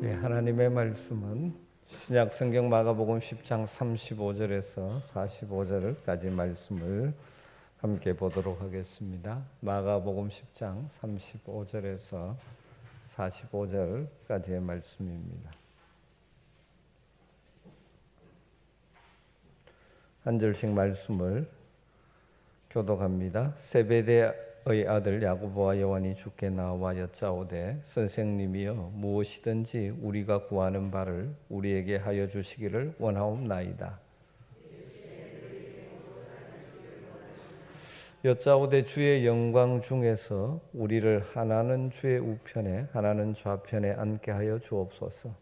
하나님의 말씀은 신약 성경 마가복음 10장 35절에서 45절까지 말씀을 함께 보도록 하겠습니다. 마가복음 10장 35절에서 45절까지의 말씀입니다. 한 절씩 말씀을 교독합니다. 세베대의 아들 야고보와 요한이 주께 나와 여짜오되 선생님이여 무엇이든지 우리가 구하는 바를 우리에게 하여 주시기를 원하옵나이다. 여짜오되 주의 영광 중에서 우리를 하나는 주의 우편에 하나는 좌편에 앉게 하여 주옵소서.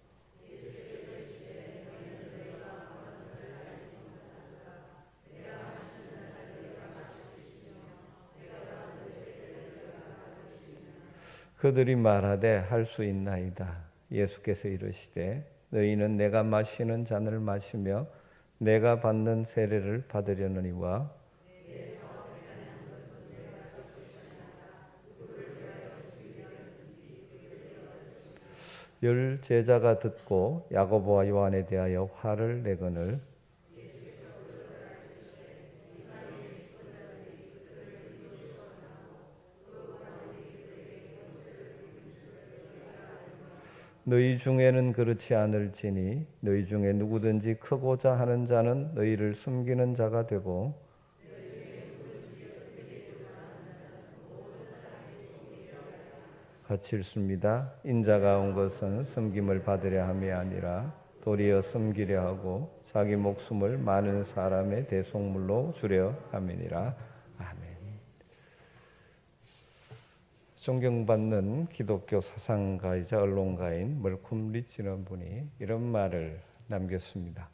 그들이 말하되 할 수 있나이다. 예수께서 이르시되 너희는 내가 마시는 잔을 마시며 내가 받는 세례를 받으려느니와 열 제자가 듣고 야고보와 요한에 대하여 화를 내거늘 너희 중에는 그렇지 않을지니 너희 중에 누구든지 크고자 하는 자는 너희를 숨기는 자가 되고 같이 읽습니다. 인자가 온 것은 숨김을 받으려 함이 아니라 도리어 숨기려 하고 자기 목숨을 많은 사람의 대속물로 주려 함이니라. 아멘. 존경받는 기독교 사상가이자 언론가인 멀콤 리치라는 분이 이런 말을 남겼습니다.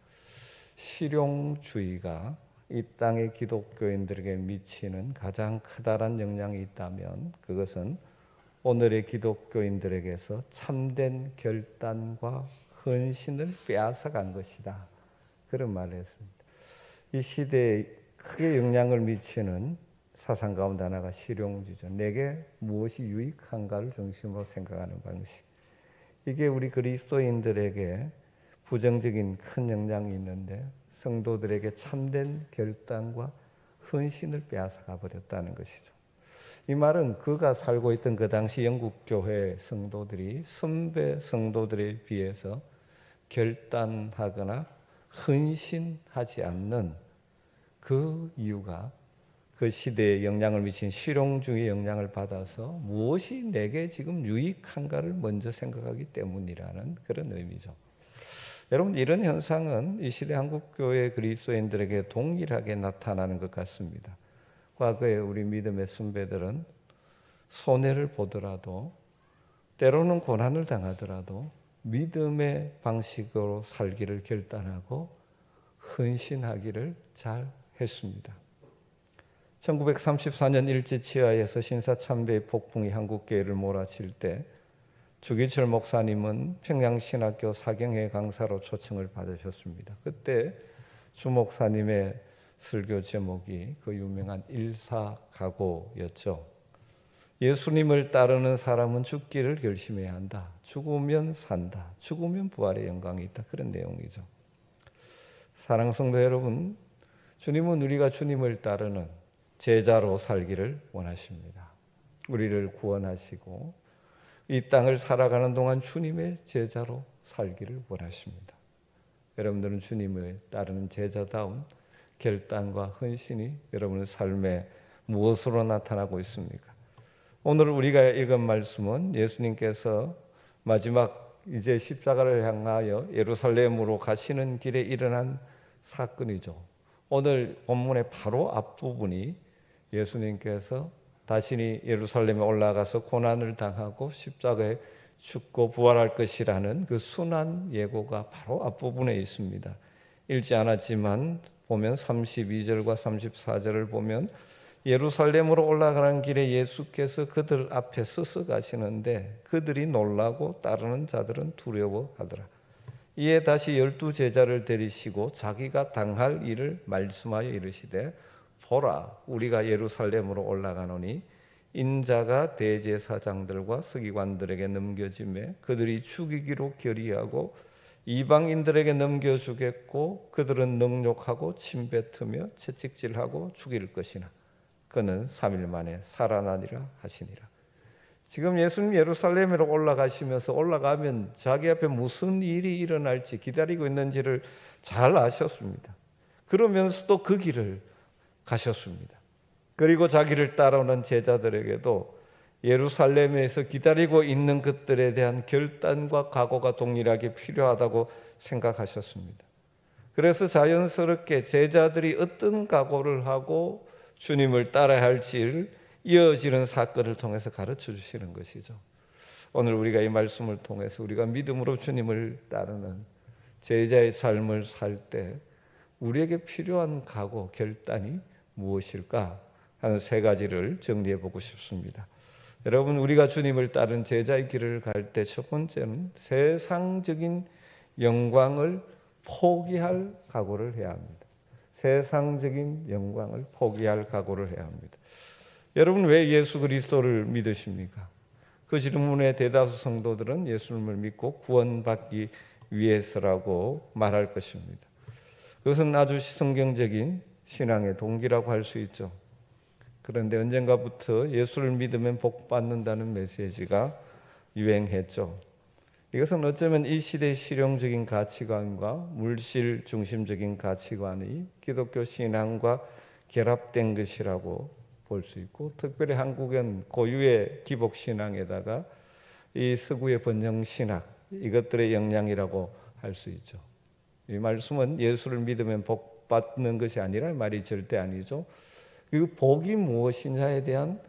실용주의가 이 땅의 기독교인들에게 미치는 가장 커다란 영향이 있다면 그것은 오늘의 기독교인들에게서 참된 결단과 헌신을 빼앗아간 것이다. 그런 말을 했습니다. 이 시대에 크게 영향을 미치는 사상 가운데 하나가 실용주의죠. 내게 무엇이 유익한가를 중심으로 생각하는 방식. 이게 우리 그리스도인들에게 부정적인 큰 영향이 있는데 성도들에게 참된 결단과 헌신을 빼앗아가 버렸다는 것이죠. 이 말은 그가 살고 있던 그 당시 영국 교회 성도들이 선배 성도들에 비해서 결단하거나 헌신하지 않는 그 이유가 그 시대에 영향을 미친 실용주의 영향을 받아서 무엇이 내게 지금 유익한가를 먼저 생각하기 때문이라는 그런 의미죠. 여러분, 이런 현상은 이 시대 한국교회 그리스도인들에게 동일하게 나타나는 것 같습니다. 과거에 우리 믿음의 선배들은 손해를 보더라도 때로는 고난을 당하더라도 믿음의 방식으로 살기를 결단하고 헌신하기를 잘 했습니다. 1934년 일제치하에서 신사참배의 폭풍이 한국교회를 몰아칠 때 주기철 목사님은 평양신학교 사경회 강사로 초청을 받으셨습니다. 그때 주 목사님의 설교 제목이 그 유명한 일사각오였죠. 예수님을 따르는 사람은 죽기를 결심해야 한다. 죽으면 산다. 죽으면 부활의 영광이 있다. 그런 내용이죠. 사랑하는 성도 여러분, 주님은 우리가 주님을 따르는 제자로 살기를 원하십니다. 우리를 구원하시고 이 땅을 살아가는 동안 주님의 제자로 살기를 원하십니다. 여러분들은 주님을 따르는 제자다운 결단과 헌신이 여러분의 삶에 무엇으로 나타나고 있습니까? 오늘 우리가 읽은 말씀은 예수님께서 마지막 이제 십자가를 향하여 예루살렘으로 가시는 길에 일어난 사건이죠. 오늘 본문의 바로 앞부분이 예수님께서 자신이 예루살렘에 올라가서 고난을 당하고 십자가에 죽고 부활할 것이라는 그 순환 예고가 바로 앞부분에 있습니다. 읽지 않았지만 보면 32절과 34절을 보면 예루살렘으로 올라가는 길에 예수께서 그들 앞에 서서 가시는데 그들이 놀라고 따르는 자들은 두려워하더라. 이에 다시 12 제자를 데리시고 자기가 당할 일을 말씀하여 이르시되 보라 우리가 예루살렘으로 올라가노니 인자가 대제사장들과 서기관들에게 넘겨지매 그들이 죽이기로 결의하고 이방인들에게 넘겨주겠고 그들은 능욕하고 침뱉으며 채찍질하고 죽일 것이나 그는 3일 만에 살아나리라 하시니라. 지금 예수님 예루살렘으로 올라가시면서 올라가면 자기 앞에 무슨 일이 일어날지 기다리고 있는지를 잘 아셨습니다. 그러면서도 그 길을 가셨습니다. 그리고 자기를 따라오는 제자들에게도 예루살렘에서 기다리고 있는 것들에 대한 결단과 각오가 동일하게 필요하다고 생각하셨습니다. 그래서 자연스럽게 제자들이 어떤 각오를 하고 주님을 따라야 할지를 이어지는 사건을 통해서 가르쳐 주시는 것이죠. 오늘 우리가 이 말씀을 통해서 우리가 믿음으로 주님을 따르는 제자의 삶을 살 때 우리에게 필요한 각오, 결단이 무엇일까 하는 세 가지를 정리해 보고 싶습니다. 여러분, 우리가 주님을 따른 제자의 길을 갈 때 첫 번째는 세상적인 영광을 포기할 각오를 해야 합니다. 세상적인 영광을 포기할 각오를 해야 합니다. 여러분, 왜 예수 그리스도를 믿으십니까? 그 질문에 대다수 성도들은 예수님을 믿고 구원받기 위해서라고 말할 것입니다. 그것은 아주 성경적인 신앙의 동기라고 할 수 있죠. 그런데 언젠가부터 예수를 믿으면 복 받는다는 메시지가 유행했죠. 이것은 어쩌면 이 시대의 실용적인 가치관과 물질 중심적인 가치관이 기독교 신앙과 결합된 것이라고 볼 수 있고, 특별히 한국은 고유의 기복신앙에다가 이 서구의 번영신학, 이것들의 영향이라고 할 수 있죠. 이 말씀은 예수를 믿으면 복 받는 것이 아니라 말이 절대 아니죠. 그 복이 무엇이냐에 대한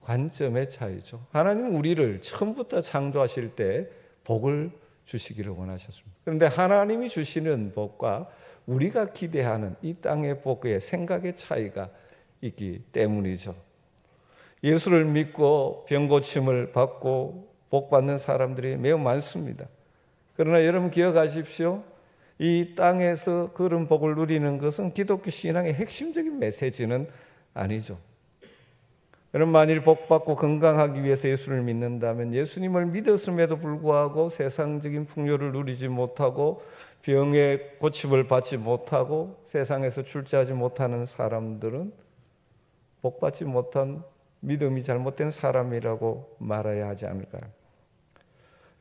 관점의 차이죠. 하나님은 우리를 처음부터 창조하실 때 복을 주시기를 원하셨습니다. 그런데 하나님이 주시는 복과 우리가 기대하는 이 땅의 복의 생각의 차이가 있기 때문이죠. 예수를 믿고 병고침을 받고 복받는 사람들이 매우 많습니다. 그러나 여러분 기억하십시오. 이 땅에서 그런 복을 누리는 것은 기독교 신앙의 핵심적인 메시지는 아니죠. 여러분, 만일 복받고 건강하기 위해서 예수를 믿는다면 예수님을 믿었음에도 불구하고 세상적인 풍요를 누리지 못하고 병의 고침을 받지 못하고 세상에서 출세하지 못하는 사람들은 복받지 못한 믿음이 잘못된 사람이라고 말해야 하지 않을까요?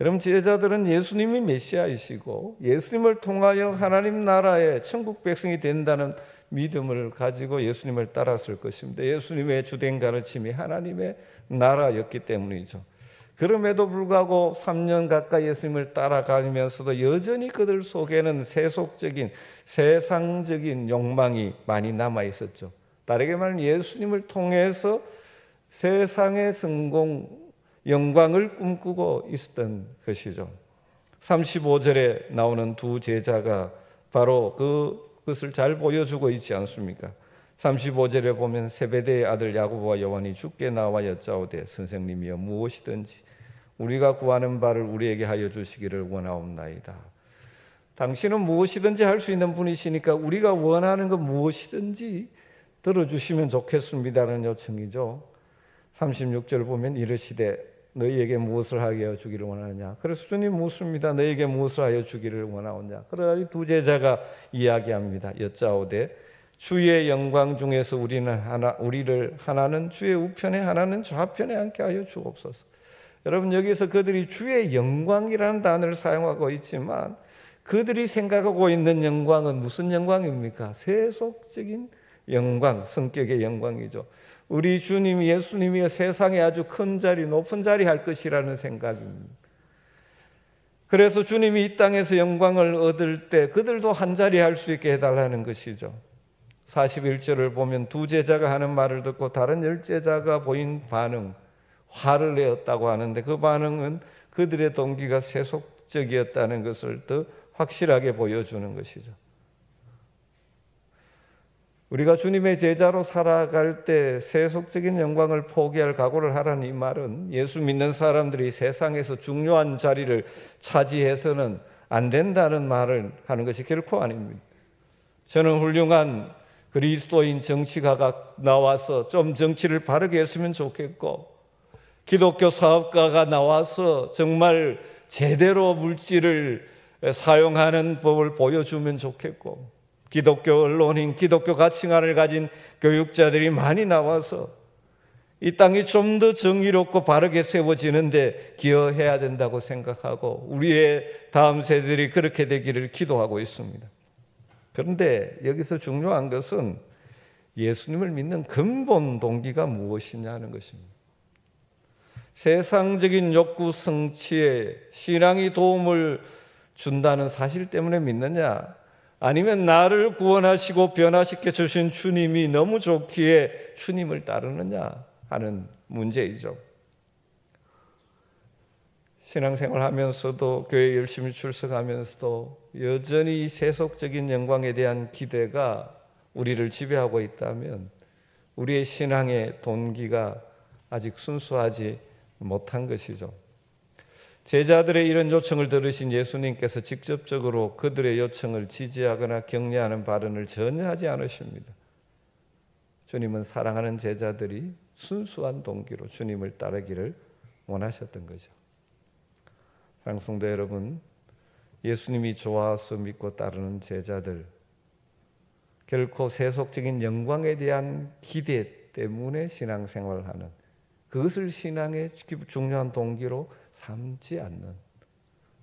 여러분, 제자들은 예수님이 메시아이시고 예수님을 통하여 하나님 나라의 천국 백성이 된다는 믿음을 가지고 예수님을 따랐을 것입니다. 예수님의 주된 가르침이 하나님의 나라였기 때문이죠. 그럼에도 불구하고 3년 가까이 예수님을 따라가면서도 여전히 그들 속에는 세속적인 세상적인 욕망이 많이 남아 있었죠. 다르게 말하면 예수님을 통해서 세상의 성공, 영광을 꿈꾸고 있었던 것이죠. 35절에 나오는 두 제자가 바로 그것을 잘 보여주고 있지 않습니까? 35절에 보면 세베대의 아들 야고보와 요한이 주께 나와 여짜오되 선생님이여 무엇이든지 우리가 구하는 바를 우리에게 하여 주시기를 원하옵나이다. 당신은 무엇이든지 할 수 있는 분이시니까 우리가 원하는 것 무엇이든지 들어주시면 좋겠습니다라는 요청이죠. 36절 보면 이르시되 너희에게 무엇을 하여 주기를 원하느냐. 그래서 주님 묻습니다. 너희에게 무엇을 하여 주기를 원하오냐. 그러자 두 제자가 이야기합니다. 여짜오되 주의 영광 중에서 우리를 하나는 주의 우편에 하나는 좌편에 앉게 하여 주옵소서. 여러분, 여기서 그들이 주의 영광이라는 단어를 사용하고 있지만 그들이 생각하고 있는 영광은 무슨 영광입니까? 세속적인 영광, 성격의 영광이죠. 우리 주님 예수님이 세상에 아주 큰 자리, 높은 자리 할 것이라는 생각입니다. 그래서 주님이 이 땅에서 영광을 얻을 때 그들도 한 자리 할 수 있게 해달라는 것이죠. 41절을 보면 두 제자가 하는 말을 듣고 다른 10제자가 보인 반응, 화를 내었다고 하는데 그 반응은 그들의 동기가 세속적이었다는 것을 더 확실하게 보여주는 것이죠. 우리가 주님의 제자로 살아갈 때 세속적인 영광을 포기할 각오를 하라는 이 말은 예수 믿는 사람들이 세상에서 중요한 자리를 차지해서는 안 된다는 말을 하는 것이 결코 아닙니다. 저는 훌륭한 그리스도인 정치가가 나와서 좀 정치를 바르게 했으면 좋겠고 기독교 사업가가 나와서 정말 제대로 물질을 사용하는 법을 보여주면 좋겠고, 기독교 언론인, 기독교 가치관을 가진 교육자들이 많이 나와서 이 땅이 좀 더 정의롭고 바르게 세워지는데 기여해야 된다고 생각하고 우리의 다음 세대들이 그렇게 되기를 기도하고 있습니다. 그런데 여기서 중요한 것은 예수님을 믿는 근본 동기가 무엇이냐는 것입니다. 세상적인 욕구 성취에 신앙이 도움을 준다는 사실 때문에 믿느냐, 아니면 나를 구원하시고 변화시켜 주신 주님이 너무 좋기에 주님을 따르느냐 하는 문제이죠. 신앙생활 하면서도 교회 열심히 출석하면서도 여전히 세속적인 영광에 대한 기대가 우리를 지배하고 있다면 우리의 신앙의 동기가 아직 순수하지 못한 것이죠. 제자들의 이런 요청을 들으신 예수님께서 직접적으로 그들의 요청을 지지하거나 격려하는 발언을 전혀 하지 않으십니다. 주님은 사랑하는 제자들이 순수한 동기로 주님을 따르기를 원하셨던 거죠. 사랑하는 성도 여러분, 예수님이 좋아서 믿고 따르는 제자들, 결코 세속적인 영광에 대한 기대 때문에 신앙생활을 하는, 그것을 신앙의 중요한 동기로 삼지 않는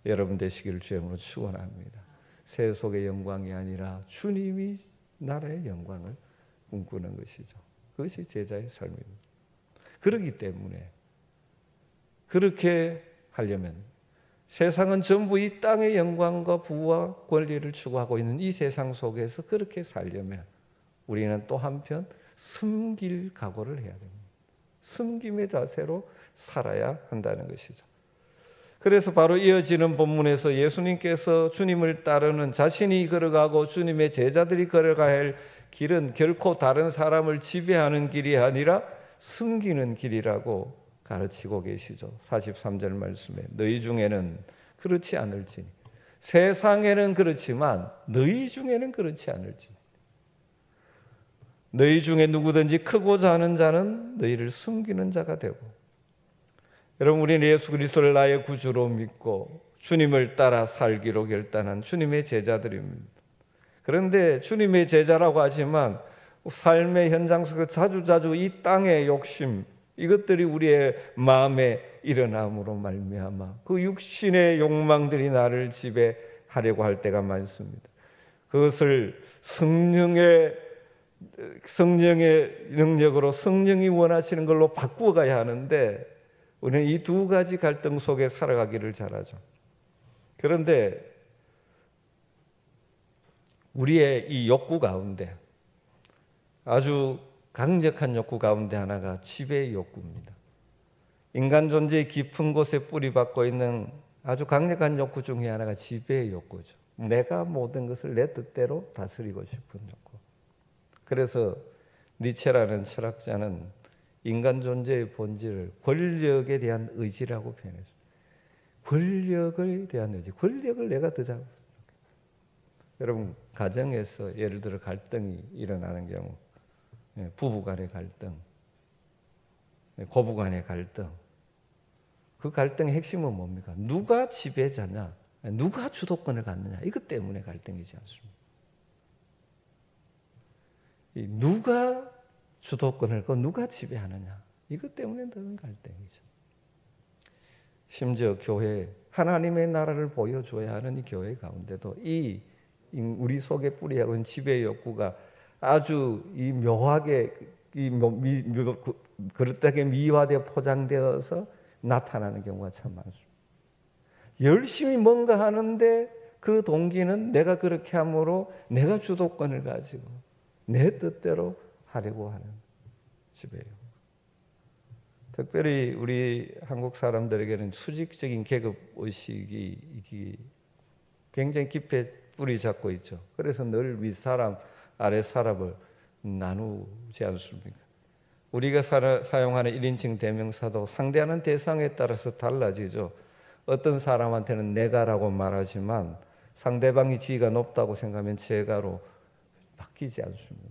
여러분 되시기를 주님으로 축원합니다. 세속의 영광이 아니라 주님이 나라의 영광을 꿈꾸는 것이죠. 그것이 제자의 삶입니다. 그렇기 때문에 그렇게 하려면 세상은 전부 이 땅의 영광과 부와 권리를 추구하고 있는 이 세상 속에서 그렇게 살려면 우리는 또 한편 숨길 각오를 해야 됩니다. 숨김의 자세로 살아야 한다는 것이죠. 그래서 바로 이어지는 본문에서 예수님께서 주님을 따르는 자신이 걸어가고 주님의 제자들이 걸어가야 할 길은 결코 다른 사람을 지배하는 길이 아니라 숨기는 길이라고 가르치고 계시죠. 43절 말씀에 너희 중에는 그렇지 않을지니, 세상에는 그렇지만 너희 중에는 그렇지 않을지니, 너희 중에 누구든지 크고자 하는 자는 너희를 숨기는 자가 되고. 여러분, 우리는 예수 그리스도를 나의 구주로 믿고 주님을 따라 살기로 결단한 주님의 제자들입니다. 그런데 주님의 제자라고 하지만 삶의 현장 속에 자주자주 이 땅의 욕심, 이것들이 우리의 마음에 일어남으로 말미암아 그 육신의 욕망들이 나를 지배하려고 할 때가 많습니다. 그것을 성령의 능력으로 성령이 원하시는 걸로 바꾸어 가야 하는데 우리는 이 두 가지 갈등 속에 살아가기를 잘하죠. 그런데 우리의 이 욕구 가운데 아주 강력한 욕구 가운데 하나가 지배의 욕구입니다. 인간 존재의 깊은 곳에 뿌리박고 있는 아주 강력한 욕구 중에 하나가 지배의 욕구죠. 내가 모든 것을 내 뜻대로 다스리고 싶은 욕구. 그래서 니체라는 철학자는 인간 존재의 본질을 권력에 대한 의지라고 표현했습니다. 권력에 대한 의지, 권력을 내가 더 잡고. 여러분, 가정에서 예를 들어 갈등이 일어나는 경우, 부부 간의 갈등, 고부 간의 갈등, 그 갈등의 핵심은 뭡니까? 누가 지배자냐, 누가 주도권을 갖느냐, 이것 때문에 갈등이지 않습니까? 누가 주도권을 갖고 누가 지배하느냐, 이것 때문에 드는 갈등이죠. 심지어 교회, 하나님의 나라를 보여줘야 하는 이 교회 가운데도 이 우리 속에 뿌리하고 있는 지배의 욕구가 아주 이 묘하게 그릇되게 미화되어 포장되어서 나타나는 경우가 참 많습니다. 열심히 뭔가 하는데 그 동기는 내가 그렇게 함으로 내가 주도권을 가지고 내 뜻대로 하려고 하는 지배예요. 특별히 우리 한국 사람들에게는 수직적인 계급 의식이 굉장히 깊이 뿌리 잡고 있죠. 그래서 늘 윗사람, 아랫사람을 나누지 않습니까? 우리가 사용하는 1인칭 대명사도 상대하는 대상에 따라서 달라지죠. 어떤 사람한테는 내가라고 말하지만 상대방이 지위가 높다고 생각하면 제가로 바뀌지 않습니다.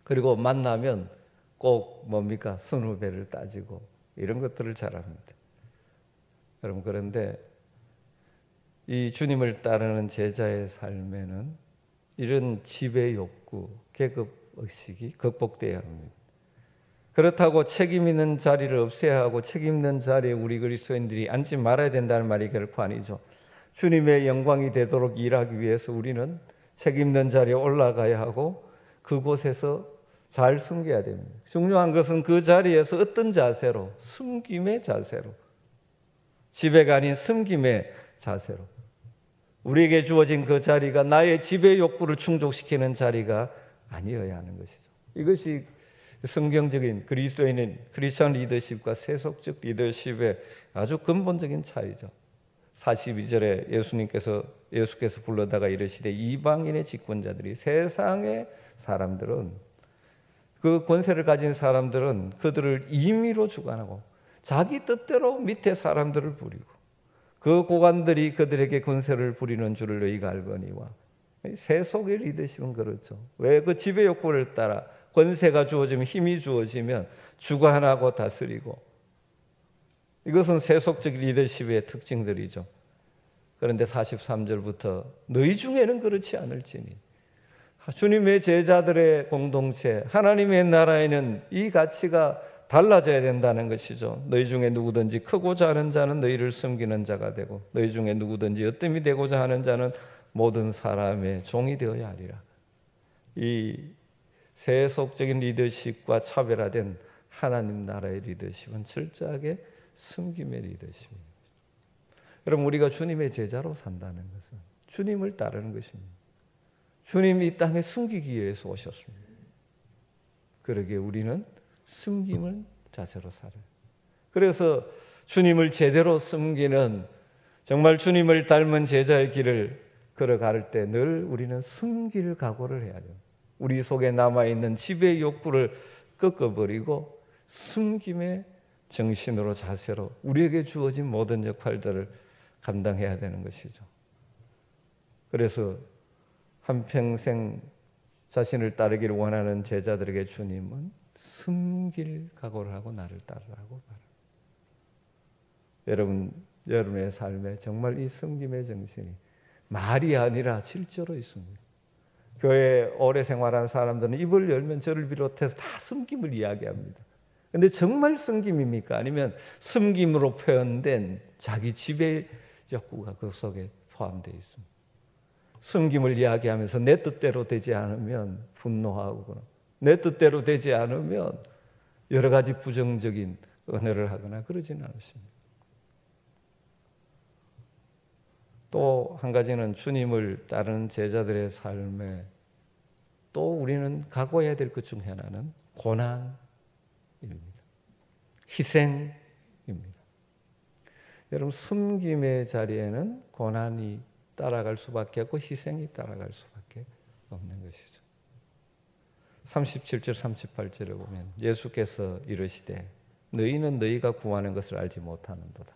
그리고 만나면 꼭 뭡니까? 선후배를 따지고 이런 것들을 잘합니다. 여러분, 그런데 이 주님을 따르는 제자의 삶에는 이런 지배 욕구, 계급 의식이 극복돼야 합니다. 그렇다고 책임 있는 자리를 없애야 하고 책임 있는 자리에 우리 그리스도인들이 앉지 말아야 된다는 말이 결코 아니죠. 주님의 영광이 되도록 일하기 위해서 우리는 책임 있는 자리에 올라가야 하고 그곳에서 잘 숨겨야 됩니다. 중요한 것은 그 자리에서 어떤 자세로, 숨김의 자세로, 지배가 아닌 숨김의 자세로, 우리에게 주어진 그 자리가 나의 지배 욕구를 충족시키는 자리가 아니어야 하는 것이죠. 이것이 성경적인 그리스도인인 크리스천 리더십과 세속적 리더십의 아주 근본적인 차이죠. 42절에 예수께서 불러다가 이르시되 이방인의 집권자들이, 세상의 사람들은, 그 권세를 가진 사람들은 그들을 임의로 주관하고 자기 뜻대로 밑에 사람들을 부리고 그 고관들이 그들에게 권세를 부리는 줄을 너희가 알거니와. 세속의 리더십은 그렇죠. 왜? 그 지배 욕구를 따라 권세가 주어지면, 힘이 주어지면 주관하고 다스리고, 이것은 세속적 리더십의 특징들이죠. 그런데 43절부터 너희 중에는 그렇지 않을지니, 주님의 제자들의 공동체, 하나님의 나라에는 이 가치가 달라져야 된다는 것이죠. 너희 중에 누구든지 크고자 하는 자는 너희를 섬기는 자가 되고, 너희 중에 누구든지 어뜸이 되고자 하는 자는 모든 사람의 종이 되어야 하리라. 이 세속적인 리더십과 차별화된 하나님 나라의 리더십은 철저하게 섬김의 리더십입니다. 여러분, 우리가 주님의 제자로 산다는 것은 주님을 따르는 것입니다. 주님이 이 땅에 숨기기 위해서 오셨습니다. 그러기에 우리는 숨김을 자세로 살아요. 그래서 주님을 제대로 숨기는, 정말 주님을 닮은 제자의 길을 걸어갈 때 늘 우리는 숨길 각오를 해야 돼요. 우리 속에 남아있는 지배 욕구를 꺾어버리고 숨김의 정신으로, 자세로 우리에게 주어진 모든 역할들을 감당해야 되는 것이죠. 그래서 한평생 자신을 따르기를 원하는 제자들에게 주님은 숨길 각오를 하고 나를 따르라고 말합니다. 여러분의 삶에 정말 이 섬김의 정신이 말이 아니라 실제로 있습니다. 교회에 오래 생활한 사람들은 입을 열면 저를 비롯해서 다 섬김을 이야기합니다. 그런데 정말 섬김입니까? 아니면 섬김으로 표현된 자기 지배 욕구가 그 속에 포함되어 있습니다. 섬김을 이야기하면서 내 뜻대로 되지 않으면 분노하거나, 내 뜻대로 되지 않으면 여러 가지 부정적인 언어를 하거나 그러지는 않습니다. 또 한 가지는 주님을 따르는 제자들의 삶에 또 우리는 각오해야 될 것 중 하나는 고난입니다. 희생입니다. 여러분, 숨김의 자리에는 고난이 따라갈 수밖에 없고 희생이 따라갈 수밖에 없는 것이죠. 37절 38절을 보면 예수께서 이르시되 너희는 너희가 구하는 것을 알지 못하는도다.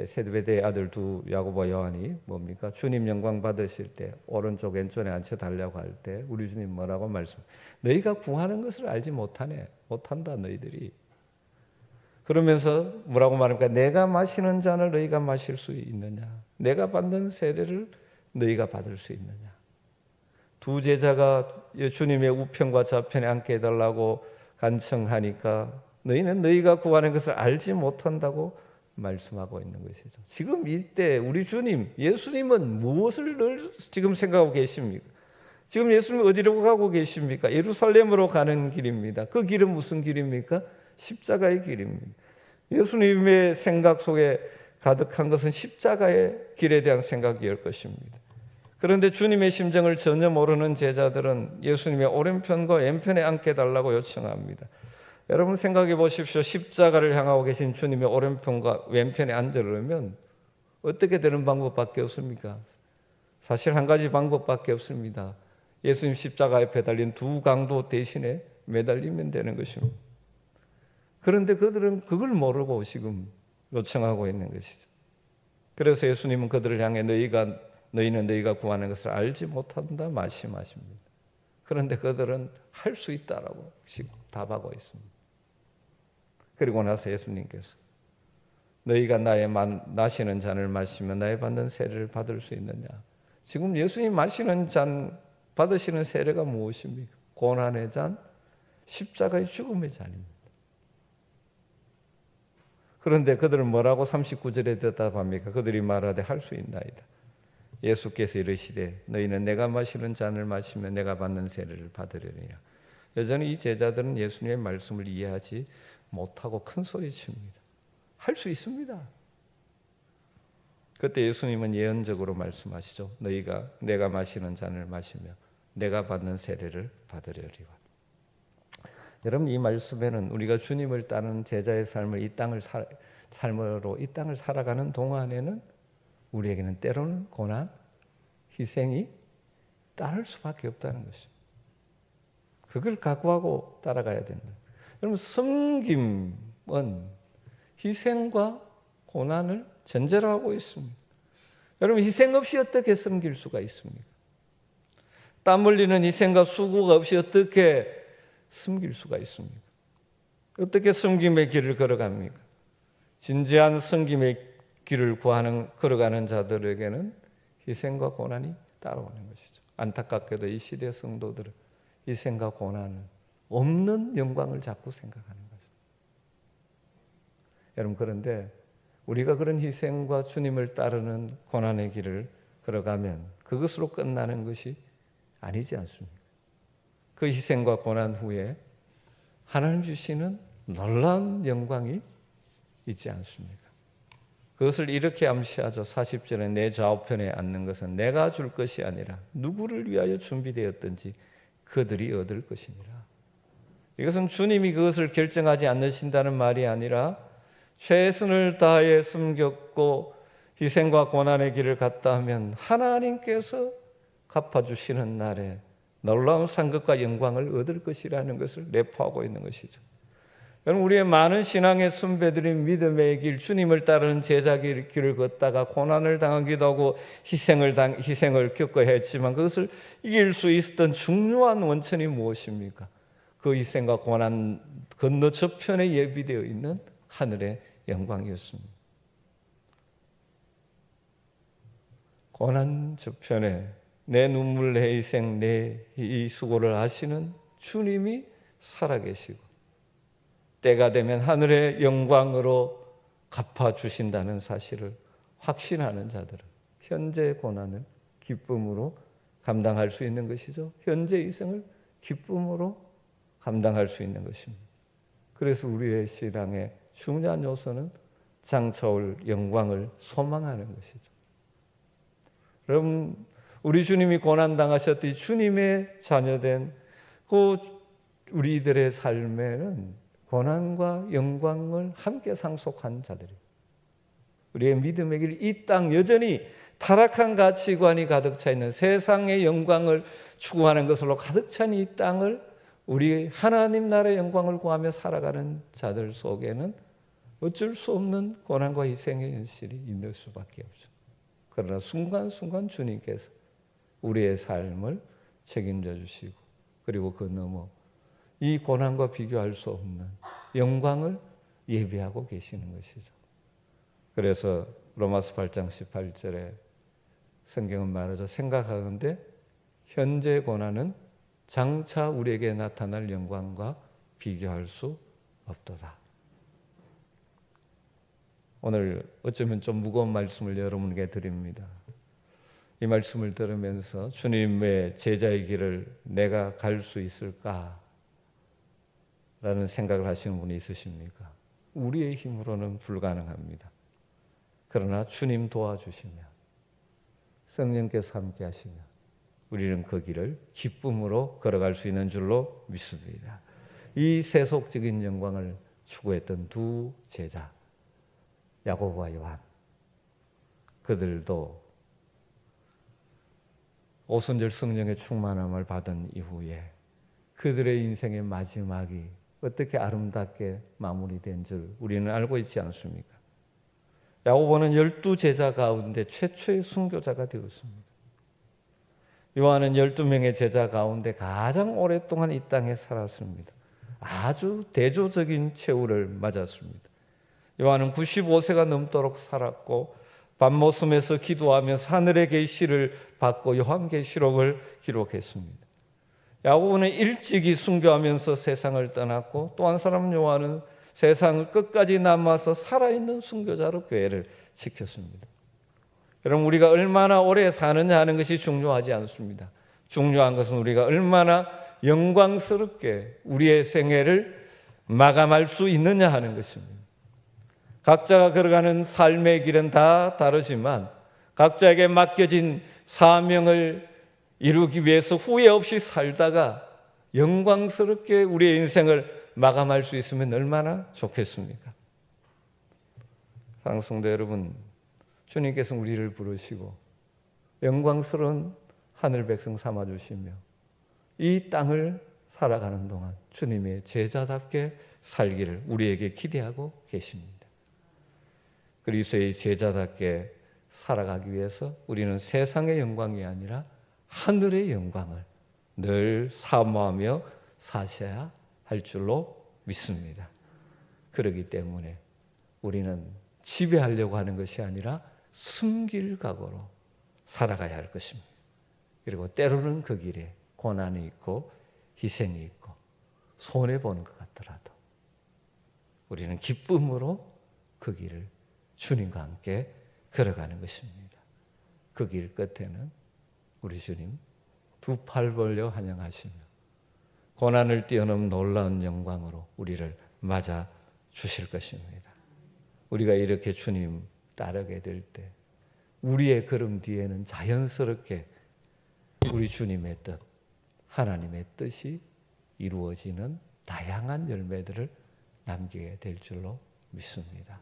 세베대의 아들 두 야고보와 요한이 뭡니까? 주님 영광 받으실 때 오른쪽 왼쪽에 앉혀 달라고 할 때 우리 주님 뭐라고 말씀해요? 너희가 구하는 것을 알지 못하네. 못한다 너희들이. 그러면서 뭐라고 말합니까? 내가 마시는 잔을 너희가 마실 수 있느냐? 내가 받는 세례를 너희가 받을 수 있느냐? 두 제자가 주님의 우편과 좌편에 앉게 해달라고 간청하니까 너희는 너희가 구하는 것을 알지 못한다고 말씀하고 있는 것이죠. 지금 이때 우리 주님, 예수님은 무엇을 늘 지금 생각하고 계십니까? 지금 예수님 어디로 가고 계십니까? 예루살렘으로 가는 길입니다. 그 길은 무슨 길입니까? 십자가의 길입니다. 예수님의 생각 속에 가득한 것은 십자가의 길에 대한 생각이었을 것입니다. 그런데 주님의 심정을 전혀 모르는 제자들은 예수님의 오른편과 왼편에 앉게 달라고 요청합니다. 여러분 생각해 보십시오. 십자가를 향하고 계신 주님의 오른편과 왼편에 앉으려면 어떻게 되는 방법밖에 없습니까? 사실 한 가지 방법밖에 없습니다. 예수님 십자가에 매달린 두 강도 대신에 매달리면 되는 것입니다. 그런데 그들은 그걸 모르고 지금 요청하고 있는 것이죠. 그래서 예수님은 그들을 향해 너희는 너희가 구하는 것을 알지 못한다 말씀하십니다. 그런데 그들은 할 수 있다라고 답하고 있습니다. 그리고 나서 예수님께서 너희가 나의 마시는 잔을 마시면 나의 받는 세례를 받을 수 있느냐. 지금 예수님 마시는 잔, 받으시는 세례가 무엇입니까? 고난의 잔, 십자가의 죽음의 잔입니다. 그런데 그들은 뭐라고 39절에 대답합니까? 그들이 말하되 할 수 있나이다. 예수께서 이르시되 너희는 내가 마시는 잔을 마시면 내가 받는 세례를 받으려니라. 여전히 이 제자들은 예수님의 말씀을 이해하지 못하고 큰 소리칩니다. 할 수 있습니다. 그때 예수님은 예언적으로 말씀하시죠. 너희가 내가 마시는 잔을 마시며 내가 받는 세례를 받으려리와. 여러분, 이 말씀에는 우리가 주님을 따르는 제자의 삶을 삶으로 이 땅을 살아가는 동안에는 우리에게는 때로는 고난, 희생이 따를 수밖에 없다는 것입니다. 그걸 각오하고 따라가야 된다. 여러분, 섬김은 희생과 고난을 전제로 하고 있습니다. 여러분, 희생 없이 어떻게 섬길 수가 있습니까? 땀 흘리는 희생과 수고가 없이 어떻게 섬길 수가 있습니까? 어떻게 섬김의 길을 걸어갑니까? 진지한 섬김의 길을 걸어가는 자들에게는 희생과 고난이 따라오는 것이죠. 안타깝게도 이 시대 성도들은 희생과 고난을 없는 영광을 자꾸 생각하는 거죠. 여러분, 그런데 우리가 그런 희생과 주님을 따르는 고난의 길을 걸어가면 그것으로 끝나는 것이 아니지 않습니까? 그 희생과 고난 후에 하나님 주시는 놀라운 영광이 있지 않습니까? 그것을 이렇게 암시하죠. 40절에 내 좌우편에 앉는 것은 내가 줄 것이 아니라 누구를 위하여 준비되었든지 그들이 얻을 것이니라. 이것은 주님이 그것을 결정하지 않으신다는 말이 아니라 최선을 다해 숨겼고 희생과 고난의 길을 갔다 하면 하나님께서 갚아주시는 날에 놀라운 상급과 영광을 얻을 것이라는 것을 내포하고 있는 것이죠. 여러분, 우리의 많은 신앙의 선배들인 믿음의 길, 주님을 따르는 제자의 길을 걷다가 고난을 당하기도 하고 희생을 겪어야 했지만 그것을 이길 수 있었던 중요한 원천이 무엇입니까? 그 희생과 고난 건너 저편에 예비되어 있는 하늘의 영광이었습니다. 고난 저편에 내 눈물, 내 희생, 내 이 수고를 아시는 주님이 살아계시고 때가 되면 하늘의 영광으로 갚아주신다는 사실을 확신하는 자들은 현재 고난을 기쁨으로 감당할 수 있는 것이죠. 현재 희생을 기쁨으로 감당할 수 있는 것입니다. 그래서 우리의 신앙의 중요한 요소는 장차올 영광을 소망하는 것이죠. 여러분, 우리 주님이 고난당하셨듯이 주님의 자녀된 그 우리들의 삶에는 고난과 영광을 함께 상속한 자들이에요. 우리의 믿음의 길, 이 땅 여전히 타락한 가치관이 가득 차 있는 세상의 영광을 추구하는 것으로 가득 찬 이 땅을 우리 하나님 나라의 영광을 구하며 살아가는 자들 속에는 어쩔 수 없는 고난과 희생의 현실이 있을 수밖에 없죠. 그러나 순간순간 주님께서 우리의 삶을 책임져 주시고 그리고 그 너머 이 고난과 비교할 수 없는 영광을 예비하고 계시는 것이죠. 그래서 로마서 8장 18절에 성경은 말하죠. 생각하건대 현재 고난은 장차 우리에게 나타날 영광과 비교할 수 없도다. 오늘 어쩌면 좀 무거운 말씀을 여러분에게 드립니다. 이 말씀을 들으면서 주님의 제자의 길을 내가 갈 수 있을까? 라는 생각을 하시는 분이 있으십니까? 우리의 힘으로는 불가능합니다. 그러나 주님 도와주시면 성령께서 함께 하시면 우리는 그 길을 기쁨으로 걸어갈 수 있는 줄로 믿습니다. 이 세속적인 영광을 추구했던 두 제자 야고보와 요한, 그들도 오순절 성령의 충만함을 받은 이후에 그들의 인생의 마지막이 어떻게 아름답게 마무리된 줄 우리는 알고 있지 않습니까? 야고보는 12제자 가운데 최초의 순교자가 되었습니다. 요한은 12명의 제자 가운데 가장 오랫동안 이 땅에 살았습니다. 아주 대조적인 최후를 맞았습니다. 요한은 95세가 넘도록 살았고 밤모섬에서 기도하면서 하늘의 계시를 받고 요한계시록을 기록했습니다. 야고보는 일찍이 순교하면서 세상을 떠났고 또 한 사람 요한은 세상을 끝까지 남아서 살아있는 순교자로 교회를 지켰습니다. 여러분, 우리가 얼마나 오래 사느냐 하는 것이 중요하지 않습니다. 중요한 것은 우리가 얼마나 영광스럽게 우리의 생애를 마감할 수 있느냐 하는 것입니다. 각자가 걸어가는 삶의 길은 다 다르지만 각자에게 맡겨진 사명을 이루기 위해서 후회 없이 살다가 영광스럽게 우리의 인생을 마감할 수 있으면 얼마나 좋겠습니까? 사랑하는 성도 여러분, 주님께서 우리를 부르시고 영광스러운 하늘 백성 삼아주시며 이 땅을 살아가는 동안 주님의 제자답게 살기를 우리에게 기대하고 계십니다. 그리스도의 제자답게 살아가기 위해서 우리는 세상의 영광이 아니라 하늘의 영광을 늘 사모하며 사셔야 할 줄로 믿습니다. 그렇기 때문에 우리는 지배하려고 하는 것이 아니라 숨길 각오로 살아가야 할 것입니다. 그리고 때로는 그 길에 고난이 있고 희생이 있고 손해보는 것 같더라도 우리는 기쁨으로 그 길을 주님과 함께 걸어가는 것입니다. 그 길 끝에는 우리 주님 두 팔 벌려 환영하시며 고난을 뛰어넘은 놀라운 영광으로 우리를 맞아 주실 것입니다. 우리가 이렇게 주님 따르게 될 때 우리의 걸음 뒤에는 자연스럽게 우리 주님의 뜻, 하나님의 뜻이 이루어지는 다양한 열매들을 남기게 될 줄로 믿습니다.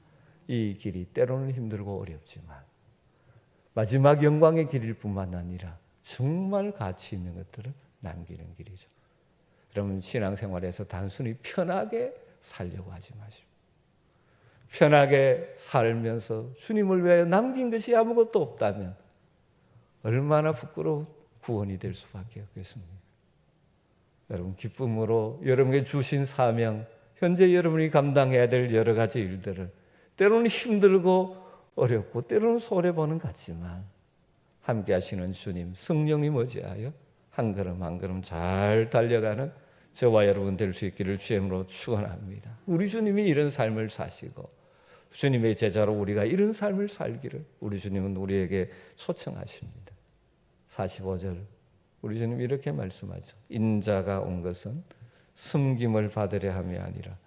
이 길이 때로는 힘들고 어렵지만 마지막 영광의 길일 뿐만 아니라 정말 가치 있는 것들을 남기는 길이죠. 여러분, 신앙생활에서 단순히 편하게 살려고 하지 마십시오. 편하게 살면서 주님을 위하여 남긴 것이 아무것도 없다면 얼마나 부끄러운 구원이 될 수밖에 없겠습니까? 여러분, 기쁨으로 여러분에게 주신 사명, 현재 여러분이 감당해야 될 여러 가지 일들을 때로는 힘들고 어렵고 때로는 손해보는 것 같지만 함께 하시는 주님, 성령님 의지하여 한 걸음 한 걸음 잘 달려가는 저와 여러분 될 수 있기를 주님으로 축원합니다. 우리 주님이 이런 삶을 사시고 주님의 제자로 우리가 이런 삶을 살기를 우리 주님은 우리에게 초청하십니다. 45절 우리 주님 이렇게 말씀하죠. 인자가 온 것은 섬김을 받으려 함이 아니라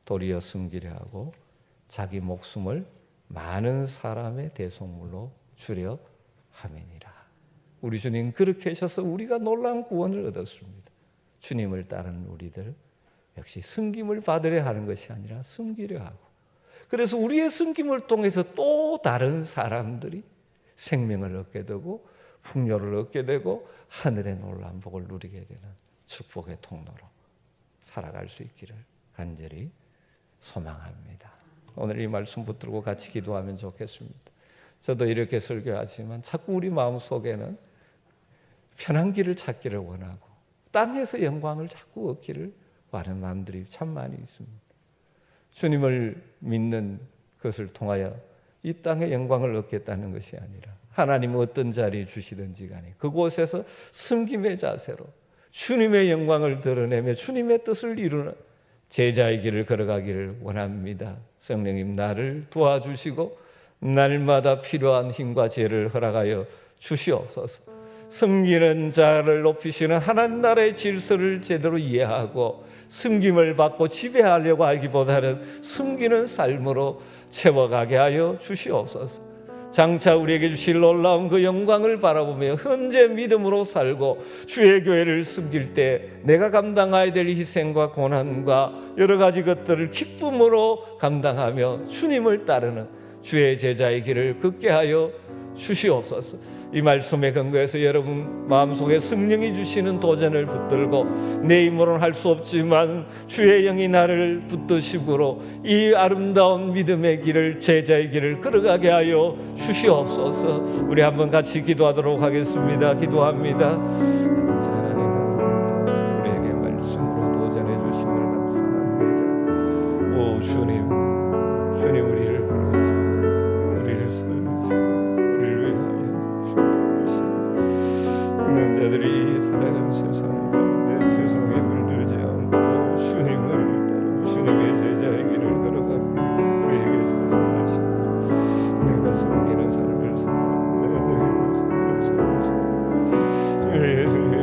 도리어 섬기려 하고 자기 목숨을 많은 사람의 대속물로 주려 함이니라. 우리 주님 그렇게 하셔서 우리가 놀라운 구원을 얻었습니다. 주님을 따르는 우리들 역시 섬김을 받으려 하는 것이 아니라 섬기려 하고, 그래서 우리의 섬김을 통해서 또 다른 사람들이 생명을 얻게 되고 풍요를 얻게 되고 하늘의 놀라운 복을 누리게 되는 축복의 통로로 살아갈 수 있기를 간절히 소망합니다. 오늘 이 말씀 붙들고 같이 기도하면 좋겠습니다. 저도 이렇게 설교하지만 자꾸 우리 마음속에는 편한 길을 찾기를 원하고 땅에서 영광을 자꾸 얻기를 원하는 마음들이 참 많이 있습니다. 주님을 믿는 것을 통하여 이 땅의 영광을 얻겠다는 것이 아니라 하나님 어떤 자리 주시든지 간에 그곳에서 섬김의 자세로 주님의 영광을 드러내며 주님의 뜻을 이루는 제자의 길을 걸어가기를 원합니다. 성령님 나를 도와주시고 날마다 필요한 힘과 지혜를 허락하여 주시옵소서. 섬기는 자를 높이시는 하나님 나라의 질서를 제대로 이해하고 섬김을 받고 지배하려고 하기보다는 섬기는 삶으로 채워가게 하여 주시옵소서. 장차 우리에게 주실 놀라운 그 영광을 바라보며 현재 믿음으로 살고 주의 교회를 섬길 때 내가 감당해야 될 희생과 고난과 여러 가지 것들을 기쁨으로 감당하며 주님을 따르는 주의 제자의 길을 걷게 하여 주시옵소서. 이 말씀에 근거해서 여러분 마음속에 성령이 주시는 도전을 붙들고 내 힘으로는 할 수 없지만 주의 영이 나를 붙드심으로 이 아름다운 믿음의 길을, 제자의 길을 걸어가게 하여 주시옵소서. 우리 한번 같이 기도하도록 하겠습니다. 기도합니다. 하나님, 우리에게 말씀으로 도전해 주심을 감사합니다. 주님 우리를 부르시고 우리를 살리시고 우리를 위하여 죽는 자들이 살아가는 세상 가운데 세상에 물들지 않고 주님을 따르고 주님의 제자의 길을 걸어가며 우리에게 도전하시고 내가 섬기는 삶을 살았는데 내가 섬기는 삶을 살았는데 예수님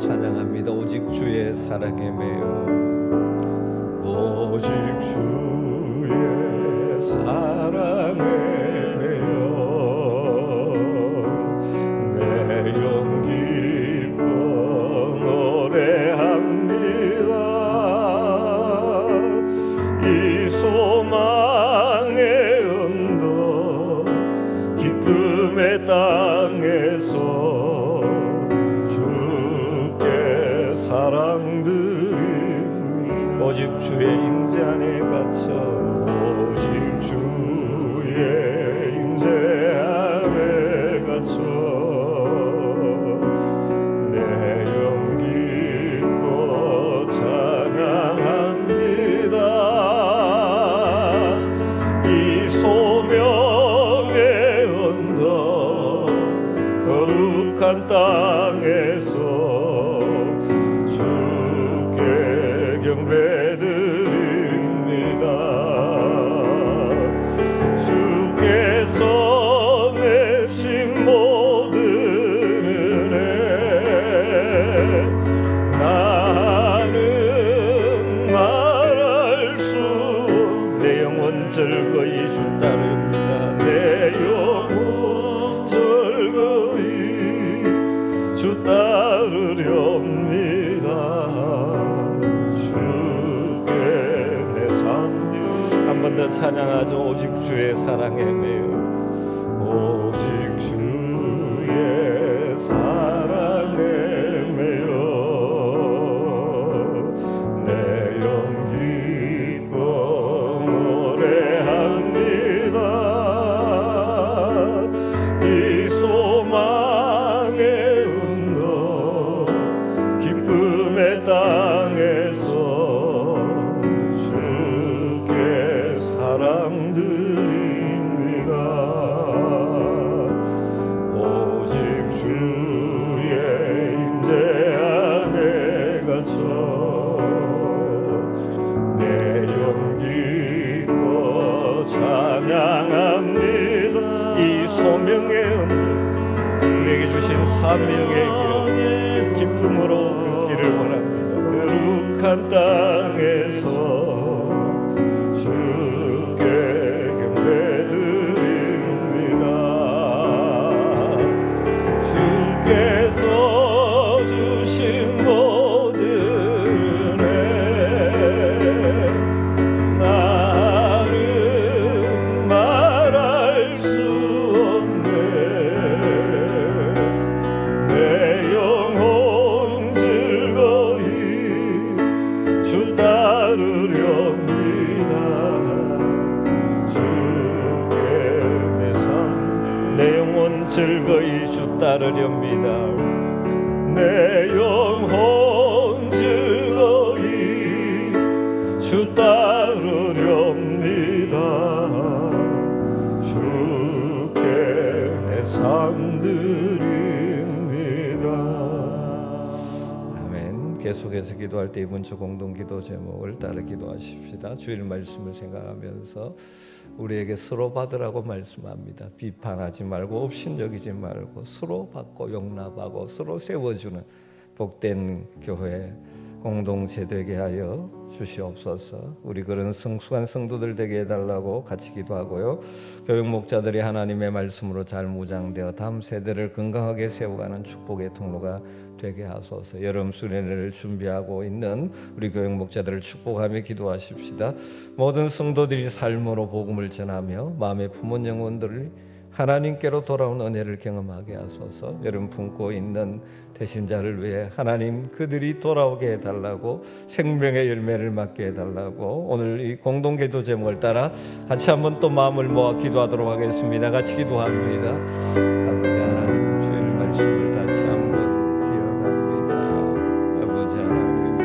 찬양합니다. 오직 주의 사랑에 매여 오직 주의 사랑에 매여 내 영 기뻐 노래합니다. 이 소망의 언덕 기쁨의 땅에서 사랑들이 오직 주의 임재 안에 갇혀 오직 주의 임재 안에 갇혀 내 영 기뻐 찬양합니다. 이 소명의 언덕 거룩한 땅에서 경배드립니다. 주께서 내신 모든 은혜 나는 말할 수 내 영혼 즐거이 주 따릅니다. 내 영혼 즐거이 주 따르렵니다. 한 번 더 찬양하죠. 오직 주의 사랑에 매여 오직 주의 사랑에 매여 내 영 기뻐 노래합니다. 이 소망의 언덕 기쁨의 땅에서 사랑드립니다. 오직 주의 임재 안에 갇혀 내 영 기뻐 찬양합니다. 이 소명의 언덕 우리에게 주신 사명의 길 기쁨으로 걷기를 원합니다. 거룩한 땅에서 영혼 즐거이 주 따르렵니다. 내 영혼 즐거이 주 따르렵니다. 주께 내 삶 드립니다. 아멘. 계속해서 기도할 때 이번 주 공동 기도 제목을 따라 기도하십시다. 주일 말씀을 생각하면서 우리에게 서로 받으라고 말씀합니다. 비판하지 말고 업신여기지 말고 서로 받고 용납하고 서로 세워주는 복된 교회 공동체 되게 하여 주시옵소서. 우리 그런 성숙한 성도들 되게 해달라고 같이 기도하고요. 교육 목자들이 하나님의 말씀으로 잘 무장되어 다음 세대를 건강하게 세워가는 축복의 통로가 되게 하소서. 여름 수련회를 준비하고 있는 우리 교육 목자들을 축복하며 기도하십시다. 모든 성도들이 삶으로 복음을 전하며 마음에 품은 영혼들을 하나님께로 돌아온 은혜를 경험하게 하소서. 여름 품고 있는 대신자를 위해 하나님 그들이 돌아오게 해달라고 생명의 열매를 맡게 해달라고 오늘 이 공동기도 제목을 따라 같이 한번 또 마음을 모아 기도하도록 하겠습니다. 같이 기도합니다. 아버지 하나님 주의 말씀을 다시 한번 기억합니다. 아버지 하나님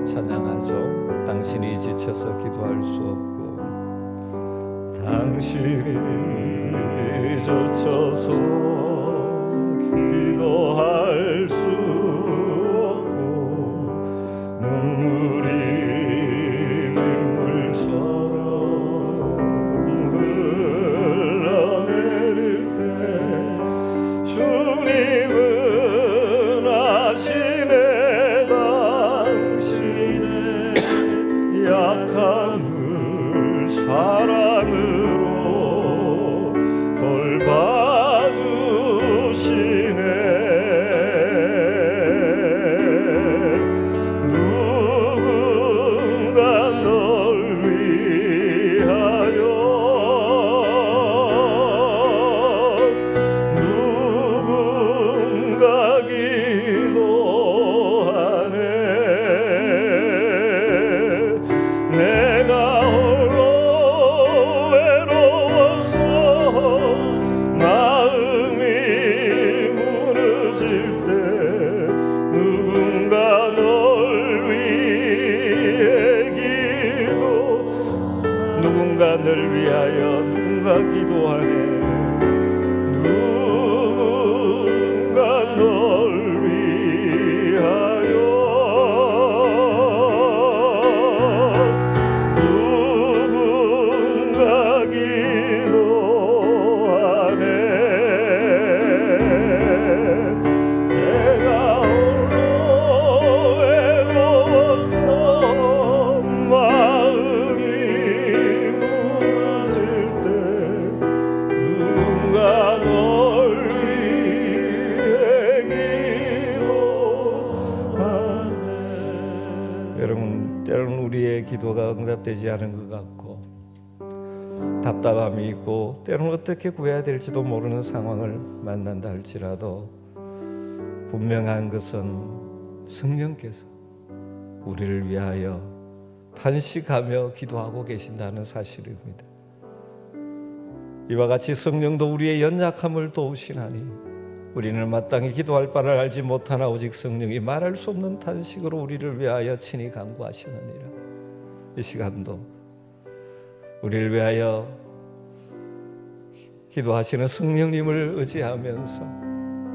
찬양하죠. 당신이 지쳐서 기도할 수 없고 당신이 지쳐서 기도할 수 없고 눈물이 물처럼 흘러내릴 때 주님은 아시네. 약함을 사랑으로 돌봐주 우리의 기도가 응답되지 않은 것 같고 답답함이 있고 때로는 어떻게 구해야 될지도 모르는 상황을 만난다 할지라도 분명한 것은 성령께서 우리를 위하여 탄식하며 기도하고 계신다는 사실입니다. 이와 같이 성령도 우리의 연약함을 도우시나니 우리는 마땅히 기도할 바를 알지 못하나 오직 성령이 말할 수 없는 탄식으로 우리를 위하여 친히 간구하시느니라. 이 시간도 우리를 위하여 기도하시는 성령님을 의지하면서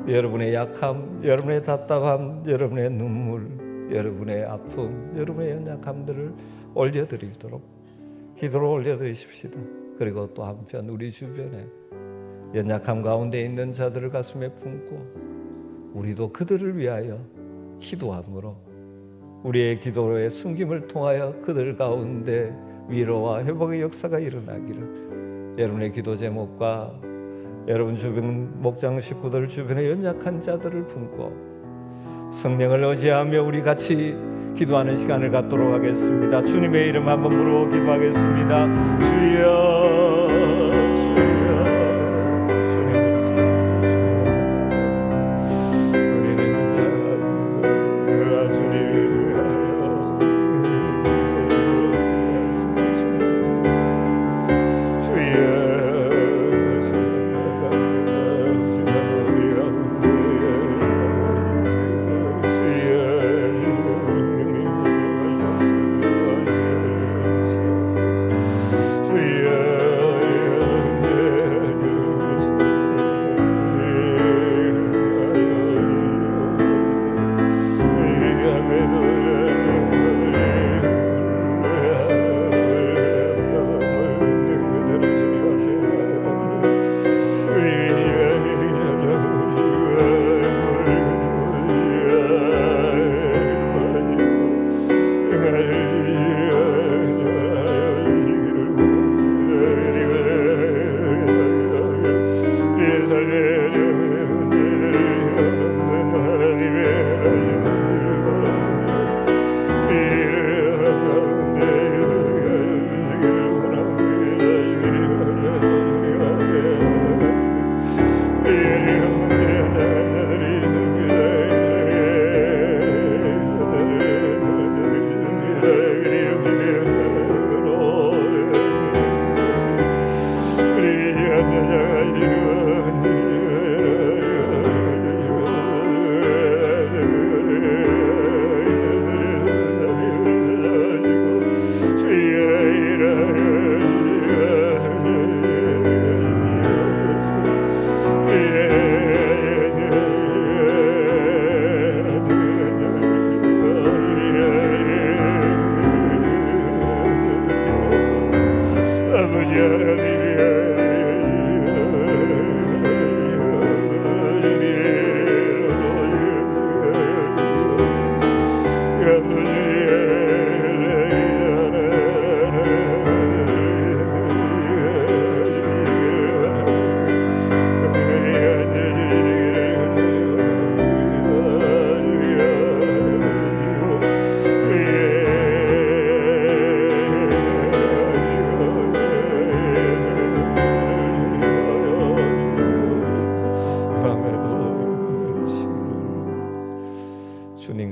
여러분의 약함, 여러분의 답답함, 여러분의 눈물, 여러분의 아픔, 여러분의 연약함들을 올려드리도록 기도로 올려드리십시다. 그리고 또 한편 우리 주변에 연약함 가운데 있는 자들을 가슴에 품고 우리도 그들을 위하여 기도함으로 우리의 기도의 숨김을 통하여 그들 가운데 위로와 회복의 역사가 일어나기를 여러분의 기도 제목과 여러분 주변 목장 식구들 주변의 연약한 자들을 품고 성령을 의지하며 우리 같이 기도하는 시간을 갖도록 하겠습니다. 주님의 이름 한번 부르고 기도하겠습니다. 주여, 주여,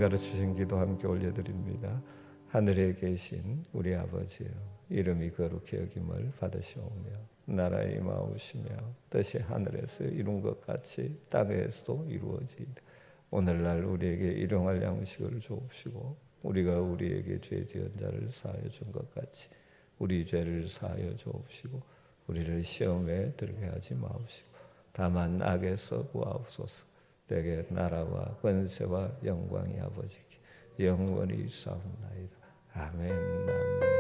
가르치신 기도 함께 올려드립니다. 하늘에 계신 우리 아버지여, 이름이 거룩히 여김을 받으시오며 나라에 임하오시며 뜻이 하늘에서 이룬 것 같이 땅에서도 이루어지이다. 오늘날 우리에게 일용할 양식을 주옵시고 우리가 우리에게 죄 지은 자를 사하여 준 것 같이 우리 죄를 사하여 주옵시고 우리를 시험에 들게 하지 마옵시고 다만 악에서 구하옵소서. 내게 나라와 권세와 영광이 아버지께 영원히 있사옵나이다. 아멘. 아멘.